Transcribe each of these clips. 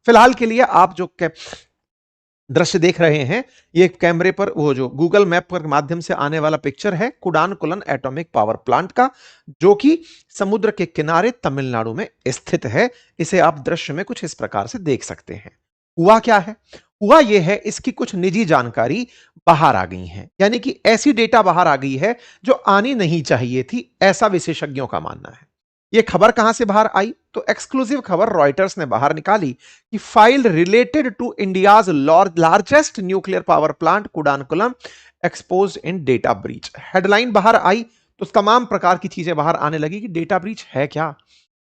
फिलहाल के लिए आप जो दृश्य देख रहे हैं, ये कैमरे पर वो जो गूगल मैप पर माध्यम से आने वाला पिक्चर है कुडानकुलन एटॉमिक पावर प्लांट का, जो कि समुद्र के किनारे तमिलनाडु में स्थित है। इसे आप दृश्य में कुछ इस प्रकार से देख सकते हैं। हुआ क्या है? हुआ यह है, इसकी कुछ निजी जानकारी बाहर आ गई है, यानी कि ऐसी डेटा बाहर आ गई है जो आनी नहीं चाहिए थी, ऐसा विशेषज्ञों का मानना है। यह खबर कहां से बाहर आई? तो एक्सक्लूसिव खबर रॉयटर्स ने बाहर निकाली कि file related to India's largest nuclear power plant Kudankulam exposed in data breach. Headline बाहर आई तो तमाम प्रकार की चीजें बाहर आने लगी कि डेटा ब्रीच है क्या,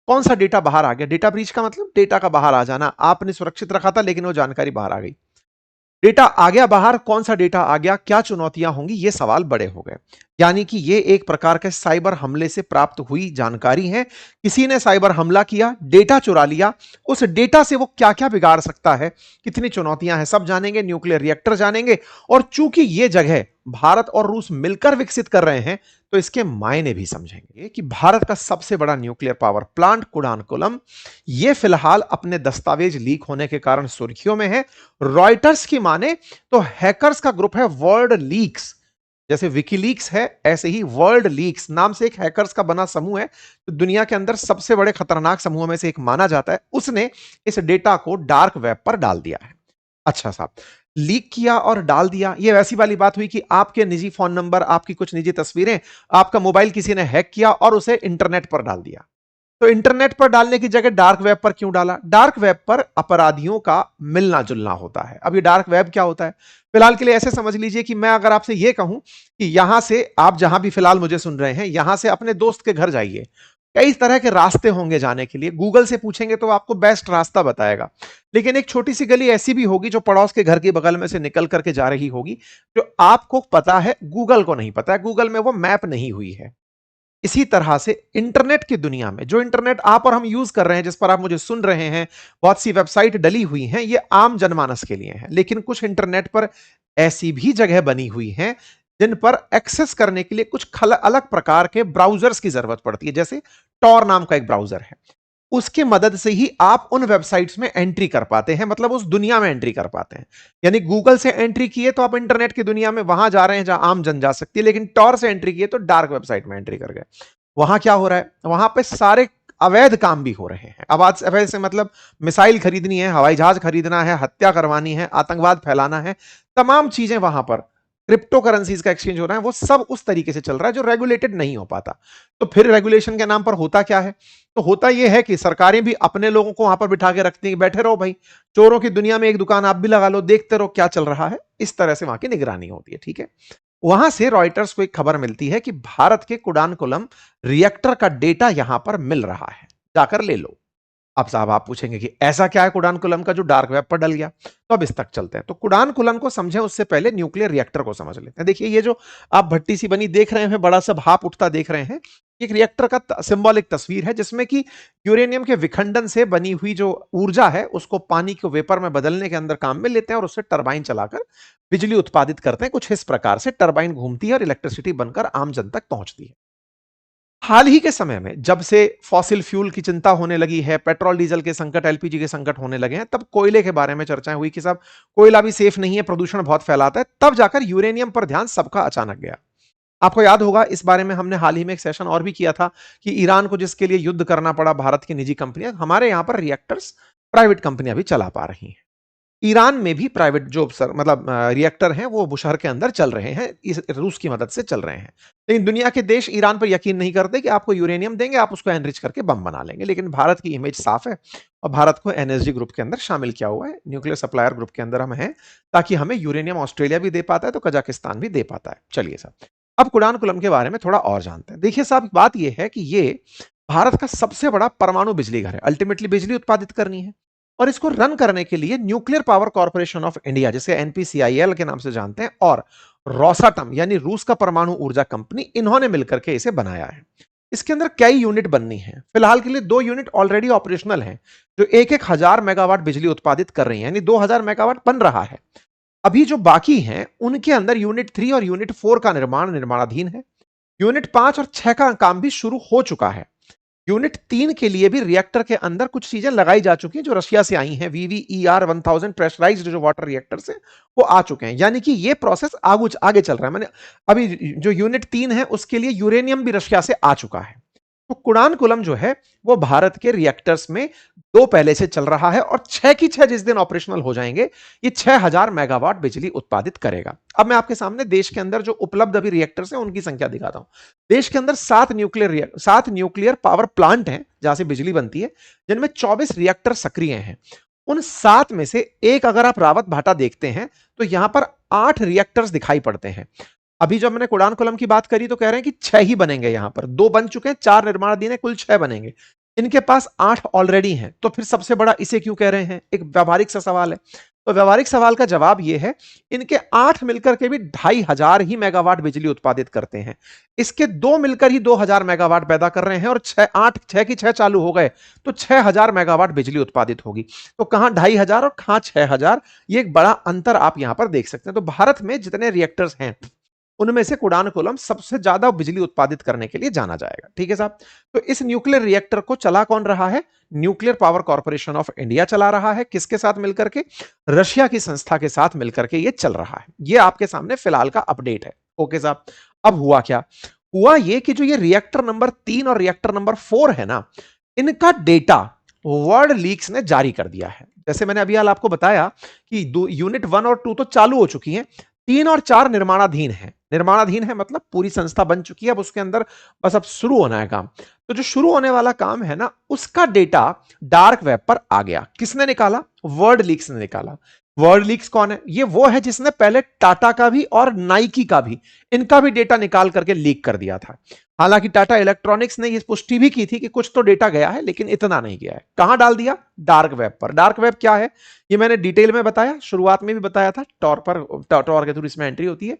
कौन सा डेटा बाहर आ गया। डेटा ब्रीच का मतलब डेटा का बाहर आ जाना, आपने सुरक्षित रखा था लेकिन वो जानकारी बाहर आ गई। डेटा आ गया बाहर, कौन सा डेटा आ गया, क्या चुनौतियां होंगी, ये सवाल बड़े हो गए। यानी कि ये एक प्रकार के साइबर हमले से प्राप्त हुई जानकारी है। किसी ने साइबर हमला किया, डेटा चुरा लिया, उस डेटा से वो क्या क्या बिगाड़ सकता है, कितनी चुनौतियां हैं, सब जानेंगे। न्यूक्लियर रिएक्टर जानेंगे, और चूंकि ये जगह भारत और रूस मिलकर विकसित कर रहे हैं, तो इसके मायने भी समझेंगे कि भारत का सबसे बड़ा न्यूक्लियर पावर प्लांट कुडानकुलम, ये फिलहाल अपने दस्तावेज लीक होने के कारण सुर्खियों में है। रॉयटर्स की माने तो हैकर्स का ग्रुप है वर्ल्ड लीक्स, जैसे विकीलीक्स है ऐसे ही वर्ल्ड लीक्स नाम से एक हैकर्स का बना समूह है, तो दुनिया के अंदर सबसे बड़े खतरनाक समूहों में से एक माना जाता है। उसने इस डेटा को डार्क वेब पर डाल दिया है। अच्छा साहब, लीक किया और डाल दिया, ये वैसी वाली बात हुई कि आपके निजी फोन नंबर, आपकी कुछ निजी तस्वीरें, आपका मोबाइल किसी ने हैक किया और उसे इंटरनेट पर डाल दिया। तो इंटरनेट पर डालने की जगह डार्क वेब पर क्यों डाला? डार्क वेब पर अपराधियों का मिलना जुलना होता है। अब ये डार्क वेब क्या होता है? फिलहाल के लिए ऐसे समझ लीजिए कि मैं अगर आपसे ये कहूं कि यहां से आप जहां भी फिलहाल मुझे सुन रहे हैं, यहां से अपने दोस्त के घर जाइए, कई तरह के रास्ते होंगे जाने के लिए, गूगल से पूछेंगे तो आपको बेस्ट रास्ता बताएगा। लेकिन एक छोटी सी गली ऐसी भी होगी जो पड़ोस के घर के बगल में से निकल करके जा रही होगी, जो आपको पता है, गूगल को नहीं पता है, गूगल में वो मैप नहीं हुई है। इसी तरह से इंटरनेट की दुनिया में, जो इंटरनेट आप और हम यूज कर रहे हैं, जिस पर आप मुझे सुन रहे हैं, बहुत सी वेबसाइट डली हुई हैं, ये आम जनमानस के लिए है। लेकिन कुछ इंटरनेट पर ऐसी भी जगह बनी हुई हैं जिन पर एक्सेस करने के लिए कुछ अलग प्रकार के ब्राउजर्स की जरूरत पड़ती है। जैसे टॉर नाम का एक ब्राउजर है, उसकी मदद से ही आप उन वेबसाइट्स में एंट्री कर पाते हैं, मतलब उस दुनिया में एंट्री कर पाते हैं। यानी गूगल से एंट्री किए तो आप इंटरनेट की दुनिया में वहां जा रहे हैं जहां आम जन जा सकती है, लेकिन टॉर से एंट्री किए तो डार्क वेबसाइट में एंट्री कर गए। वहां क्या हो रहा है? वहां पे सारे अवैध काम भी हो रहे हैं। अब आज अवैध से मतलब मिसाइल खरीदनी है, हवाई जहाज खरीदना है, हत्या करवानी है, आतंकवाद फैलाना है, तमाम चीजें वहां पर, क्रिप्टो करेंसीज का एक्सचेंज हो रहा है, वो सब उस तरीके से चल रहा है जो रेगुलेटेड नहीं हो पाता। तो फिर रेगुलेशन के नाम पर होता क्या है? तो होता यह है कि सरकारें भी अपने लोगों को वहां पर बिठा के रखती हैं, बैठे रहो भाई, चोरों की दुनिया में एक दुकान आप भी लगा लो, देखते रहो क्या चल रहा है। इस तरह से वहां की निगरानी होती है। ठीक है, वहां से रॉयटर्स को एक खबर मिलती है कि भारत के कुडानकुलम रिएक्टर का डेटा यहां पर मिल रहा है, जाकर ले लो। अब साहब आप पूछेंगे कि ऐसा क्या है कुडानकुलम का जो डार्क वेब पर डल गया? तो अब इस तक चलते हैं। तो कुडानकुलम को समझें उससे पहले न्यूक्लियर रिएक्टर को समझ लेते हैं। देखिए, ये जो आप भट्टी सी बनी देख रहे हैं, बड़ा सा भाप उठता देख रहे हैं, एक रिएक्टर का सिंबॉलिक तस्वीर है, जिसमें कि यूरेनियम के विखंडन से बनी हुई जो ऊर्जा है उसको पानी को वेपर में बदलने के अंदर काम में लेते हैं और उससे टरबाइन चलाकर बिजली उत्पादित करते हैं। कुछ इस प्रकार से टरबाइन घूमती है और इलेक्ट्रिसिटी बनकर आम जन तक पहुंचती है। हाल ही के समय में जब से फॉसिल फ्यूल की चिंता होने लगी है, पेट्रोल डीजल के संकट, एलपीजी के संकट होने लगे हैं, तब कोयले के बारे में चर्चाएं हुई कि साहब कोयला भी सेफ नहीं है, प्रदूषण बहुत फैलाता है। तब जाकर यूरेनियम पर ध्यान सबका अचानक गया। आपको याद होगा, इस बारे में हमने हाल ही में एक सेशन और भी किया था कि ईरान को जिसके लिए युद्ध करना पड़ा, भारत की निजी कंपनियां, हमारे यहां पर रिएक्टर्स प्राइवेट कंपनियां भी चला पा रही हैं। ईरान में भी प्राइवेट जो मतलब रिएक्टर हैं वो बुशहर के अंदर चल रहे हैं, इस रूस की मदद से चल रहे हैं। लेकिन दुनिया के देश ईरान पर यकीन नहीं करते कि आपको यूरेनियम देंगे, आप उसको एनरिच करके बम बना लेंगे। लेकिन भारत की इमेज साफ है और भारत को एनएसजी ग्रुप के अंदर शामिल किया हुआ है, न्यूक्लियर सप्लायर ग्रुप के अंदर हम हैं, ताकि हमें यूरेनियम ऑस्ट्रेलिया भी दे पाता है तो कजाकिस्तान भी दे पाता है। चलिए साहब, अब कुडानकुलम के बारे में थोड़ा और जानते हैं। देखिए साहब, बात यह है कि ये भारत का सबसे बड़ा परमाणु बिजली घर है। अल्टीमेटली बिजली उत्पादित करनी है और इसको रन करने के लिए nuclear power corporation of India, जिसे एनपीसीआईएल के नाम से जानते हैं, और रोसाटम यानी रूस का परमाणु ऊर्जा कंपनी, इन्होंने मिलकर के इसे बनाया है। इसके अंदर कई यूनिट बननी है। फिलहाल के लिए 2 यूनिट ऑलरेडी ऑपरेशनल हैं, जो 1,000 मेगावाट बिजली उत्पादित कर रही हैं, यानी 2000 मेगावाट बन रहा है। अभी जो बाकी हैं उनके अंदर यूनिट 3 और यूनिट 4 का निर्माणाधीन है। यूनिट 5 और 6 का काम भी शुरू हो चुका है। यूनिट 3 के लिए भी रिएक्टर के अंदर कुछ चीजें लगाई जा चुकी हैं जो रशिया से आई हैं। VVER 1000 प्रेशराइज्ड जो वाटर रिएक्टर्स हैं वो आ चुके हैं, यानी कि ये प्रोसेस आगे चल रहा है। मैंने अभी जो यूनिट 3 है उसके लिए यूरेनियम भी रशिया से आ चुका है। तो कुडानकुलम जो है वो भारत के रिएक्टर्स में 2 पहले से चल रहा है और 6 की 6 जिस दिन ऑपरेशनल हो जाएंगे ये 6000 मेगावाट बिजली उत्पादित करेगा। अब मैं आपके सामने देश के अंदर जो उपलब्ध अभी रिएक्टर्स हैं उनकी संख्या दिखाता हूं। देश के अंदर 7 न्यूक्लियर पावर प्लांट हैं जहां से बिजली बनती है, जिनमें 24 रिएक्टर सक्रिय हैं। उन 7 में से एक अगर आप रावत भाटा देखते हैं तो यहां पर 8 रिएक्टर्स दिखाई पड़ते हैं। अभी जब मैंने कुडानकुलम की बात करी तो कह रहे हैं कि 6 ही बनेंगे, यहां पर 2 बन चुके हैं, 4 निर्माणाधीन है, कुल 6 बनेंगे। इनके पास 8 ऑलरेडी हैं, तो फिर सबसे बड़ा इसे क्यों कह रहे हैं? एक व्यावहारिक सा सवाल है। तो व्यावहारिक सवाल का जवाब यह है, इनके 8 मिलकर के भी 2500 ही मेगावाट बिजली उत्पादित करते हैं। इसके 2 मिलकर ही 2000 मेगावाट पैदा कर रहे हैं और 6 की 6 चालू हो गए तो 6000 मेगावाट बिजली उत्पादित होगी। तो कहां 2500 और कहां 6000, ये एक बड़ा अंतर आप यहां पर देख सकते हैं। तो भारत में जितने रिएक्टर्स हैं उनमें से कुडानकुलम सबसे ज्यादा बिजली उत्पादित करने के लिए जाना जाएगा। ठीक है साहब। तो इस न्यूक्लियर रिएक्टर को चला कौन रहा है? Nuclear power corporation of India चला रहा है। किसके साथ मिलकर के? रशिया की संस्था के साथ मिलकर के ये चल रहा है। ये आपके सामने फिलहाल का अपडेट है। ओके साहब। अब हुआ क्या? हुआ ये कि जो ये रिएक्टर नंबर 3 और रिएक्टर नंबर 4 है ना, इनका डेटा वर्ल्ड लीक्स ने जारी कर दिया है। जैसे मैंने अभी हाल आपको बताया कि यूनिट 1 और 2 तो चालू हो चुकी हैं, 3 और 4 निर्माणाधीन है। निर्माणाधीन है मतलब पूरी संस्था बन चुकी है, अब उसके अंदर बस अब शुरू होना है काम। तो जो शुरू होने वाला काम है ना, उसका डेटा डार्क वेब पर आ गया। किसने निकाला? वर्ल्ड लीक्स ने निकाला। वर्ल्ड लीक्स कौन है? ये वो है जिसने पहले टाटा का भी और नाइकी का भी, इनका भी डेटा निकाल करके लीक कर दिया था। हालांकि टाटा इलेक्ट्रॉनिक्स ने ये पुष्टि भी की थी कि कुछ तो डेटा गया है, लेकिन इतना नहीं गया है। कहां डाल दिया? डार्क वेब पर। डार्क वेब क्या है ये मैंने डिटेल में बताया, शुरुआत में भी बताया था। टॉर के थ्रू इसमें एंट्री होती है।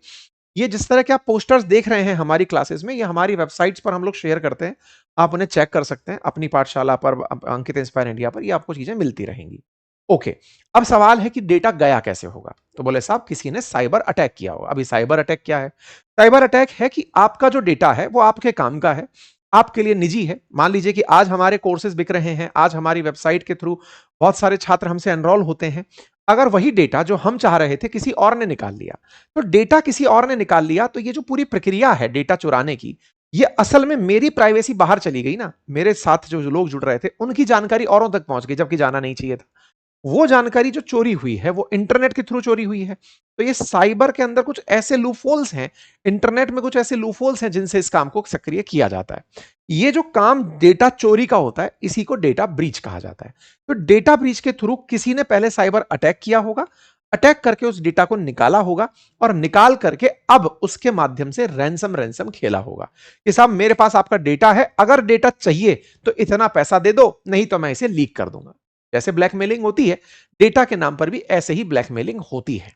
ये जिस तरह के आप पोस्टर्स देख रहे हैं हमारी क्लासेस में, ये हमारी वेबसाइट्स पर हम लोग शेयर करते हैं। आप उन्हें चेक कर सकते हैं अपनी पाठशाला पर, अंकित इंस्पायर इंडिया पर, ये आपको चीजें मिलती रहेंगी। ओके। अब सवाल है कि डेटा गया कैसे होगा? तो बोले साहब किसी ने साइबर अटैक किया होगा। अभी साइबर अटैक क्या है? साइबर अटैक है कि आपका जो डेटा है वो आपके काम का है, आपके लिए निजी है। मान लीजिए कि आज हमारे कोर्सेज बिक रहे हैं, आज हमारी वेबसाइट के थ्रू बहुत सारे छात्र हमसे एनरोल होते हैं। अगर वही डेटा जो हम चाह रहे थे किसी और ने निकाल लिया, तो डेटा किसी और ने निकाल लिया, तो ये जो पूरी प्रक्रिया है डेटा चुराने की, ये असल में मेरी प्राइवेसी बाहर चली गई ना। मेरे साथ जो लोग जुड़ रहे थे उनकी जानकारी औरों तक पहुंच गई, जबकि जाना नहीं चाहिए था। वो जानकारी जो चोरी हुई है वो इंटरनेट के थ्रू चोरी हुई है। तो ये साइबर के अंदर कुछ ऐसे लूपहोल्स हैं, इंटरनेट में कुछ ऐसे लूपहोल्स हैं जिनसे इस काम को सक्रिय किया जाता है। ये जो काम डेटा चोरी का होता है इसी को डेटा ब्रीच कहा जाता है। तो डेटा ब्रीच के थ्रू किसी ने पहले साइबर अटैक किया होगा, अटैक करके उस डेटा को निकाला होगा और निकाल करके अब उसके माध्यम से रैंसम खेला होगा कि साहब मेरे पास आपका डेटा है, अगर डेटा चाहिए तो इतना पैसा दे दो, नहीं तो मैं इसे लीक कर दूंगा। जैसे ब्लैकमेलिंग होती है, डेटा के नाम पर भी ऐसे ही ब्लैकमेलिंग होती है।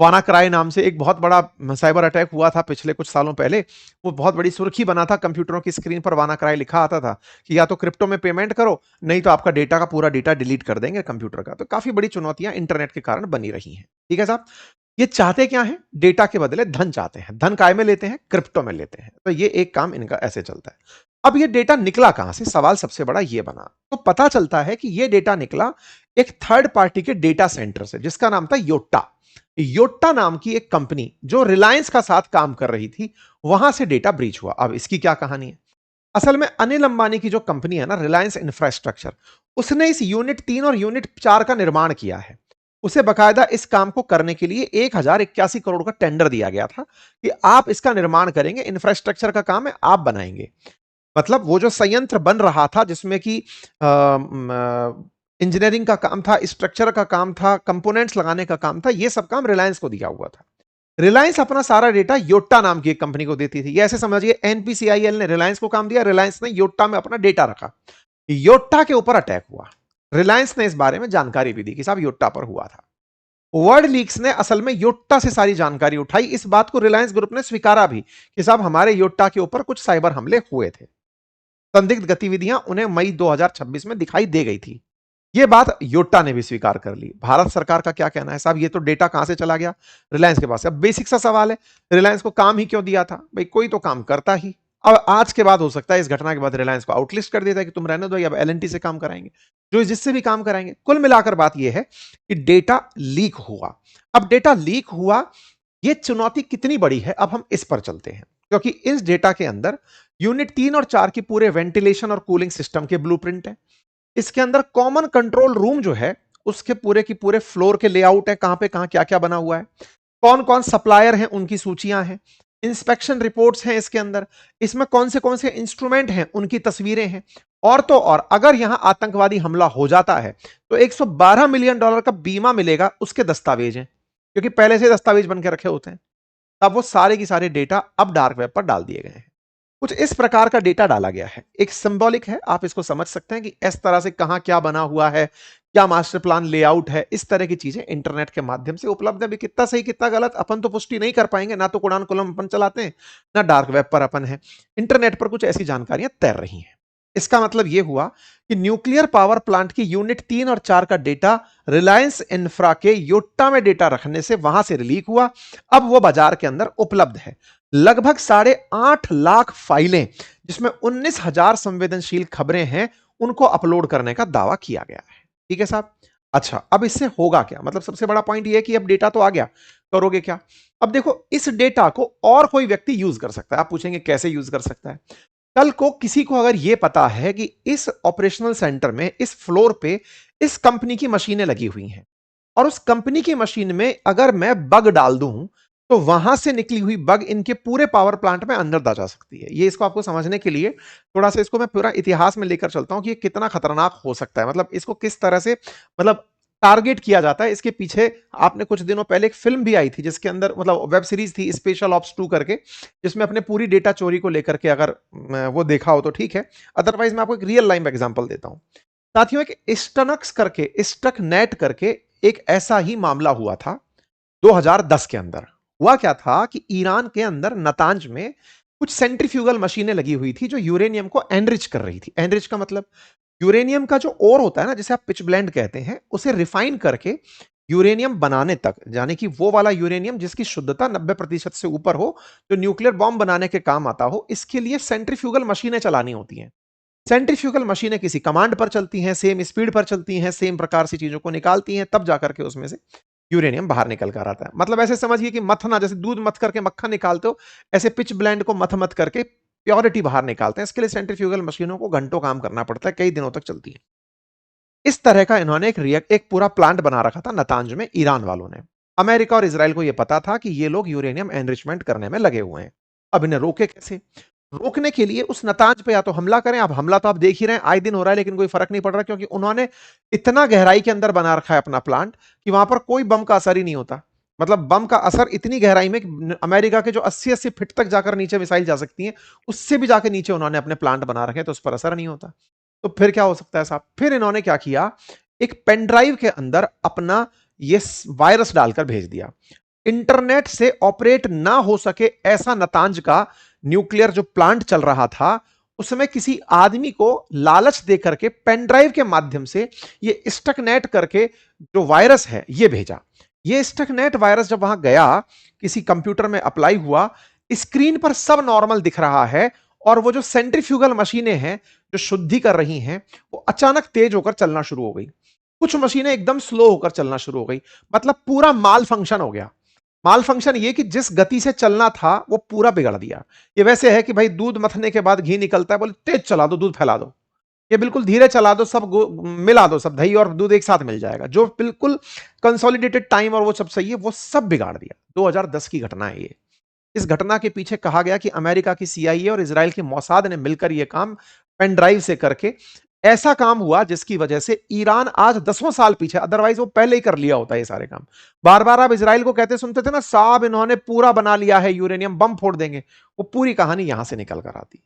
वानाक्राई नाम से एक बहुत बड़ा साइबर अटैक हुआ था पिछले कुछ सालों पहले। वो बहुत बड़ी सुर्खी बना था, कंप्यूटरों की स्क्रीन पर वानाक्राई लिखा आता था कि या तो क्रिप्टो में पेमेंट करो, नहीं तो आपका डेटा का पूरा डेटा डिलीट कर देंगे कंप्यूटर का। तो काफी बड़ी चुनौतियां इंटरनेट के कारण बनी रही हैं। ठीक है साहब। ये चाहते क्या है? डेटा के बदले धन चाहते हैं। धन काय में लेते हैं? क्रिप्टो में लेते हैं। तो ये एक काम इनका ऐसे चलता है। अब ये डेटा निकला कहां से? सवाल सबसे बड़ा ये बना। तो पता चलता है कि ये डेटा निकला एक थर्ड पार्टी के डेटा सेंटर से जिसका नाम था योट्टा। योट्टा नाम की एक कंपनी जो रिलायंस का साथ काम कर रही थी, वहां से डेटा ब्रीच हुआ। अब इसकी क्या कहानी है? असल में अनिल अंबानी की जो कंपनी है ना, रिलायंस इंफ्रास्ट्रक्चर, उसने इस यूनिट 3 और यूनिट 4 का निर्माण किया है। उसे बकायदा इस काम को करने के लिए 1081 करोड़ का टेंडर दिया गया था कि आप इसका निर्माण करेंगे, इंफ्रास्ट्रक्चर का काम है, आप बनाएंगे। मतलब वो जो संयंत्र बन रहा था जिसमें कि इंजीनियरिंग का काम था, स्ट्रक्चर का काम था, कंपोनेंट्स लगाने का काम था, ये सब काम रिलायंस को दिया हुआ था। रिलायंस अपना सारा डेटा योट्टा नाम की एक कंपनी को देती थी। ये ऐसे समझिए एनपीसीआईएल ने रिलायंस को काम दिया, रिलायंस ने योट्टा में अपना डेटा रखा। योट्टा के ऊपर अटैक हुआ। रिलायंस ने इस बारे में जानकारी भी दी कि साहब योट्टा पर हुआ था। वर्ल्ड लीक्स ने असल में योट्टा से सारी जानकारी उठाई। इस बात को रिलायंस ग्रुप ने स्वीकारा भी कि साहब हमारे योट्टा के ऊपर कुछ साइबर हमले हुए थे। संदिग्ध गतिविधियां उन्हें मई 2026 में दिखाई दे गई थी। यह बात योट्टा ने भी स्वीकार कर ली। भारत सरकार का क्या कहना है? साहब ये तो डेटा कहां से चला गया? रिलायंस के पास। अब बेसिक सा सवाल है, रिलायंस को काम ही क्यों दिया था? भाई कोई तो काम करता ही, अब आज के बाद हो सकता है, इस घटना के बाद रिलायंस को आउटलिस्ट कर देता है कि तुम रहने दो, अब एलएनटी से काम कराएंगे, जो जिससे भी काम कराएंगे। कुल मिलाकर बात यह है कि डेटा लीक हुआ। अब डेटा लीक हुआ, यह चुनौती कितनी बड़ी है, अब हम इस पर चलते हैं, क्योंकि इस डेटा के अंदर यूनिट 3 और 4 की पूरे वेंटिलेशन और कूलिंग सिस्टम के ब्लूप्रिंट है। इसके अंदर कॉमन कंट्रोल रूम जो है, उसके पूरे की पूरे फ्लोर के लेआउट है, कहां पे कहां क्या क्या बना हुआ है, कौन कौन सप्लायर हैं उनकी सूचियां हैं, इंस्पेक्शन रिपोर्ट्स हैं इसके अंदर, इसमें कौन से इंस्ट्रूमेंट हैं उनकी तस्वीरें हैं, और तो और अगर यहां आतंकवादी हमला हो जाता है तो $112 मिलियन का बीमा मिलेगा, उसके दस्तावेज हैं, क्योंकि पहले से दस्तावेज बन के रखे होते हैं। तब वो सारे की सारे डेटा अब डार्क वेब पर डाल दिए गए हैं। कुछ इस प्रकार का डेटा डाला गया है, एक सिंबॉलिक है, आप इसको समझ सकते हैं कि इस तरह से कहां क्या बना हुआ है, क्या मास्टर प्लान लेआउट है, इस तरह की चीजें इंटरनेट के माध्यम से उपलब्ध है। भी कितना सही कितना गलत अपन तो पुष्टि नहीं कर पाएंगे, ना तो कुरान कलम अपन चलाते हैं, ना डार्क वेब पर अपन है। इंटरनेट पर कुछ ऐसी जानकारियां तैर रही हैं। इसका मतलब यह हुआ कि न्यूक्लियर पावर प्लांट की यूनिट 3 और 4 का डेटा रिलायंस इंफ्रा के योट्टा में डेटा रखने से वहां से लीक हुआ। अब वो बाजार के अंदर उपलब्ध है। लगभग 8.5 लाख फाइलें, जिसमें 19,000 संवेदनशील खबरें हैं, उनको अपलोड करने का दावा किया गया है। ठीक है साहब। अच्छा, अब इससे होगा क्या, मतलब सबसे बड़ा पॉइंट यह है कि अब डेटा तो आ गया, करोगे क्या। अब देखो, इस डेटा को और कोई व्यक्ति यूज कर सकता है। आप पूछेंगे कैसे यूज कर सकता है। कल को किसी को अगर यह पता है कि इस ऑपरेशनल सेंटर में, इस फ्लोर पे इस कंपनी की मशीनें लगी हुई हैं, और उस कंपनी की मशीन में अगर मैं बग डाल दूं, तो वहां से निकली हुई बग इनके पूरे पावर प्लांट में अंदर जा सकती है। ये इसको आपको समझने के लिए थोड़ा सा इसको मैं पूरा इतिहास में लेकर चलता हूं कि ये कितना खतरनाक हो सकता है, मतलब इसको किस तरह से मतलब टारगेट किया जाता है। इसके पीछे आपने कुछ दिनों पहले एक फिल्म भी आई थी, जिसके अंदर मतलब वेब सीरीज थी स्पेशल ऑप्स 2 करके, जिसमें अपने पूरी डेटा चोरी को लेकर के अगर वो देखा हो तो ठीक है, अदरवाइज मैं आपको एक रियल लाइफ एग्जांपल देता हूं। साथियों, एक स्टनक्स करके, स्टक नेट करके एक ऐसा ही मामला हुआ था 2010 के अंदर। हुआ क्या था कि ईरान के अंदर नतांज में कुछ सेंट्रीफ्यूगल मशीनें लगी हुई थी, जो यूरेनियम को एनरिच कर रही थी। एनरिच का मतलब यूरेनियम का जो ओर होता है ना, जिसे आप पिच ब्लेंड कहते हैं, उसे रिफाइन करके यूरेनियम बनाने तक, यानी कि वो वाला यूरेनियम जिसकी शुद्धता 90% से ऊपर हो, जो न्यूक्लियर बॉम्ब बनाने के काम आता हो, इसके लिए सेंट्रीफ्यूगल मशीनें चलानी होती हैं। सेंट्रीफ्यूगल मशीनें किसी कमांड पर चलती हैं, सेम स्पीड पर चलती हैं, सेम प्रकार से चीजों को निकालती हैं, तब जाकर के उसमें से यूरेनियम बाहर निकल कर आता है। मतलब ऐसे समझिए कि मथना, जैसे दूध मथ करके मक्खन निकालते हो, ऐसे पिच ब्लेंड को मथ मथ करके प्योरिटी बाहर निकालते हैं। इसके लिए सेंट्रीफ्यूगल मशीनों को घंटों काम करना पड़ता है, कई दिनों तक चलती है। इस तरह का इन्होंने एक पूरा प्लांट बना रखा था नतांज में, ईरान वालों ने। अमेरिका और इजराइल को यह पता था कि ये लोग यूरेनियम एनरिचमेंट करने में लगे हुए हैं। अब इन्हें रोके कैसे। रोकने के लिए उस नतांज पे या तो हमला करें। अब हमला तो आप देख ही रहे हैं, आए दिन हो रहा है, लेकिन कोई फर्क नहीं पड़ रहा, क्योंकि उन्होंने इतना गहराई के अंदर बना रखा है अपना प्लांट कि वहां पर कोई बम का असर ही नहीं होता। मतलब बम का असर इतनी गहराई में कि अमेरिका के जो 80-80 फीट तक जाकर नीचे मिसाइल जा सकती है, उससे भी जाकर नीचे उन्होंने अपने प्लांट बना रखे हैं, तो उस पर असर नहीं होता। तो फिर क्या हो सकता है साहब। फिर इन्होंने क्या किया, एक पेन ड्राइव के अंदर अपना ये वायरस डालकर भेज दिया। इंटरनेट से ऑपरेट ना हो सके ऐसा नतांज का न्यूक्लियर जो प्लांट चल रहा था, उसमें किसी आदमी को लालच देकर के पेन ड्राइव के माध्यम से ये स्टकनेट करके जो वायरस है ये भेजा। ये स्टकनेट वायरस जब वहां गया, किसी कंप्यूटर में अप्लाई हुआ, स्क्रीन पर सब नॉर्मल दिख रहा है, और वो जो सेंट्रीफ्यूगल मशीनें हैं जो शुद्धि कर रही हैं, वो अचानक तेज होकर चलना शुरू हो गई। कुछ मशीनें एकदम स्लो होकर चलना शुरू हो गई। मतलब पूरा माल फंक्शन हो गया। माल फंक्शन ये कि जिस गति से चलना था वो पूरा बिगड़ दिया। ये वैसे है कि भाई दूध मथने के बाद घी निकलता है, बोले तेज चला दो, दूध फैला दो। ये बिल्कुल धीरे चला दो, सब मिला दो, सब दही और दूध एक साथ मिल जाएगा। जो बिल्कुल कंसोलिडेटेड टाइम और वो सब सही है, वो सब बिगाड़ दिया। 2010 की घटना है ये। इस घटना के पीछे कहा गया कि अमेरिका की सीआईए और इजराइल के मोसाद ने मिलकर यह काम पेन ड्राइव से करके ऐसा काम हुआ, जिसकी वजह से ईरान आज 10 साल पीछे, अदरवाइज वो पहले ही कर लिया होता है ये सारे काम। बार बार आप इजराइल को कहते सुनते थे ना, साहब इन्होंने पूरा बना लिया है, यूरेनियम बम फोड़ देंगे। वो पूरी कहानी यहां से निकल कर आती है।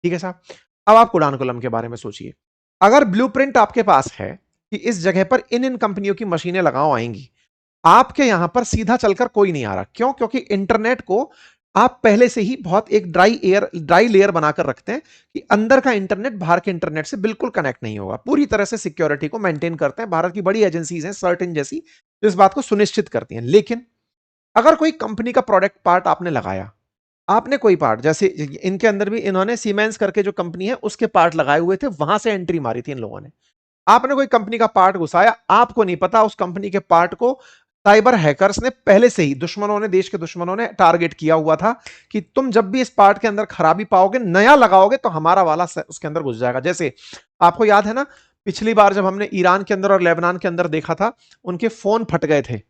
ठीक है साहब। अब आप कुरानकुलम के बारे में सोचिए। अगर ब्लूप्रिंट आपके पास है कि इस जगह पर इन इन कंपनियों की मशीनें लगाओ आएंगी, आपके यहां पर सीधा चलकर कोई नहीं आ रहा। क्यों? क्योंकि इंटरनेट को आप पहले से ही बहुत एक ड्राई लेयर बनाकर रखते हैं कि अंदर का इंटरनेट बाहर के इंटरनेट से बिल्कुल कनेक्ट नहीं होगा। पूरी तरह से सिक्योरिटी को मेंटेन करते हैं। भारत की बड़ी एजेंसीज हैं, सर्टेन जैसी, जो इस बात को सुनिश्चित करती हैं। लेकिन अगर कोई कंपनी का प्रोडक्ट पार्ट आपने लगाया, आपने कोई पार्ट, जैसे इनके अंदर भी इन्होंने सीमेंस करके जो कंपनी है उसके पार्ट लगाए हुए थे, वहां से एंट्री मारी थी इन लोगों ने। आपने कोई कंपनी का पार्ट घुसाया, आपको नहीं पता उस कंपनी के पार्ट को साइबर हैकर्स ने पहले से ही, दुश्मनों ने, देश के दुश्मनों ने टारगेट किया हुआ था कि तुम जब भी इस पार्ट के अंदर खराबी पाओगे, नया लगाओगे, तो हमारा वाला उसके अंदर घुस जाएगा। जैसे आपको याद है ना, पिछली बार जब हमने ईरान के अंदर और लेबनान के अंदर देखा था, उनके फोन फट गए थे।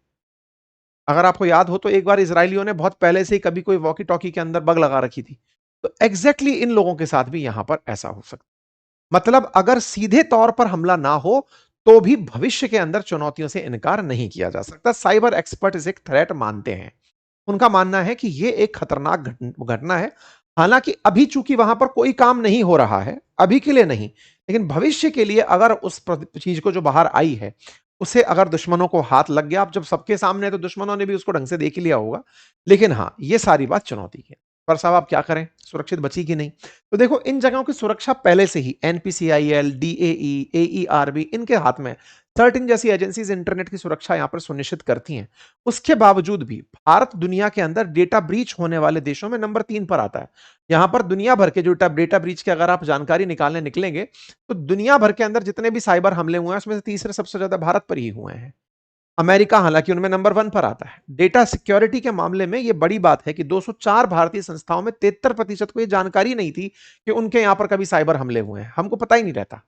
अगर आपको याद हो तो एक बार इजरायलियों ने बहुत पहले से ही कभी कोई वॉकी टॉकी के अंदर बग लगा रखी थी। तो एग्जैक्टली इन लोगों के साथ भी यहां पर ऐसा हो सकता, मतलब अगर सीधे तौर पर हमला ना हो तो भी भविष्य के अंदर चुनौतियों से इनकार नहीं किया जा सकता। साइबर एक्सपर्ट इस एक थ्रेट मानते हैं। उनका मानना है कि यह एक खतरनाक घटना है। हालांकि अभी चूंकि वहां पर कोई काम नहीं हो रहा है, अभी के लिए नहीं, लेकिन भविष्य के लिए अगर उस चीज को जो बाहर आई है उसे अगर दुश्मनों को हाथ लग गया, अब जब सबके सामने है तो दुश्मनों ने भी उसको ढंग से देख लिया होगा। लेकिन हाँ, ये सारी बात चुनौती की है। पर साहब आप क्या करें, सुरक्षित बची कि नहीं? तो देखो, इन जगहों की सुरक्षा पहले से ही एनपीसीआईएल, डीएई, एईआरबी, इनके हाथ में, सर्टिन जैसी एजेंसीज इंटरनेट की सुरक्षा यहां पर सुनिश्चित करती हैं। उसके बावजूद भी भारत दुनिया के अंदर डेटा ब्रीच होने वाले देशों में नंबर 3 पर आता है। यहां पर दुनिया भर के जो डेटा ब्रीच की अगर आप जानकारी निकालने निकलेंगे, तो दुनिया भर के अंदर जितने भी साइबर हमले हुए हैं उसमें से तीसरे सबसे ज्यादा भारत पर ही हुए हैं। अमेरिका हालांकि उनमें नंबर 1 पर आता है। डेटा सिक्योरिटी के मामले में यह बड़ी बात है कि 204 भारतीय संस्थाओं में 73% को यह जानकारी नहीं थी कि उनके यहां पर कभी साइबर हमले हुए हैं। हमको पता ही नहीं रहता।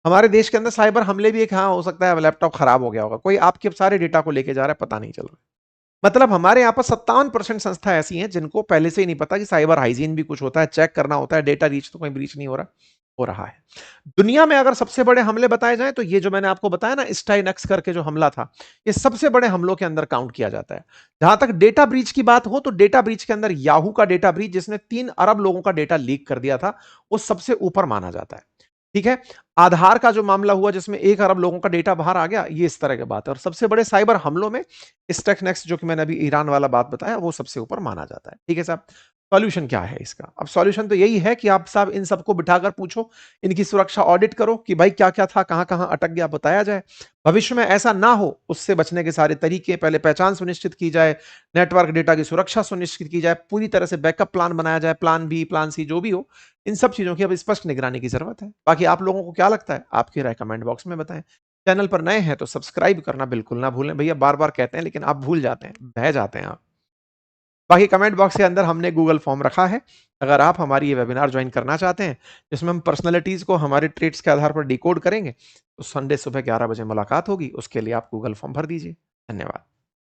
हमारे देश के अंदर साइबर हमले भी एक, हाँ हो सकता है लैपटॉप खराब हो गया होगा, कोई आपके सारे डेटा को लेके जा रहा है, पता नहीं चल रहा। मतलब हमारे यहाँ पर 57% संस्था ऐसी हैं जिनको पहले से ही नहीं पता कि साइबर हाइजीन भी कुछ होता है, चेक करना होता है, डेटा रीच तो कोई ब्रीच नहीं हो रहा है। दुनिया में अगर सबसे बड़े हमले बताए जाएं तो ये जो मैंने आपको बताया ना, स्टाइनक्स करके जो हमला था, ये सबसे बड़े हमलों के अंदर काउंट किया जाता है। जहां तक डेटा ब्रीच की बात हो तो डेटा ब्रीच के अंदर याहू का डेटा ब्रीच, जिसने 3 अरब लोगों का डेटा लीक कर दिया था, वो सबसे ऊपर माना जाता है। ठीक है। आधार का जो मामला हुआ जिसमें 1 अरब लोगों का डेटा बाहर आ गया, ये इस तरह की बात है। और सबसे बड़े साइबर हमलों में स्टेकनेक्स, जो कि मैंने अभी ईरान वाला बात बताया, वो सबसे ऊपर माना जाता है। ठीक है साहब। सॉल्यूशन क्या है इसका? अब सॉल्यूशन तो यही है कि आप साहब इन सबको बिठाकर पूछो, इनकी सुरक्षा ऑडिट करो कि भाई क्या क्या था, कहां कहां अटक गया, बताया जाए। भविष्य में ऐसा ना हो उससे बचने के सारे तरीके, पहले पहचान सुनिश्चित की जाए, नेटवर्क डेटा की सुरक्षा सुनिश्चित की जाए, पूरी तरह से बैकअप प्लान बनाया जाए, प्लान बी, प्लान सी, जो भी हो। इन सब चीजों की अब स्पष्ट निगरानी की जरूरत है। बाकी आप लोगों को क्या लगता है, आपकी राय कमेंट बॉक्स में बताएं। चैनल पर नए हैं तो सब्सक्राइब करना बिल्कुल ना भूलें। भैया बार बार कहते हैं लेकिन आप भूल जाते हैं, बह जाते हैं आप। बाकी कमेंट बॉक्स के अंदर हमने गूगल फॉर्म रखा है। अगर आप हमारी ये वेबिनार ज्वाइन करना चाहते हैं, जिसमें हम पर्सनैलिटीज को हमारे ट्रेट्स के आधार पर डिकोड करेंगे, तो संडे सुबह 11 बजे मुलाकात होगी। उसके लिए आप गूगल फॉर्म भर दीजिए। धन्यवाद।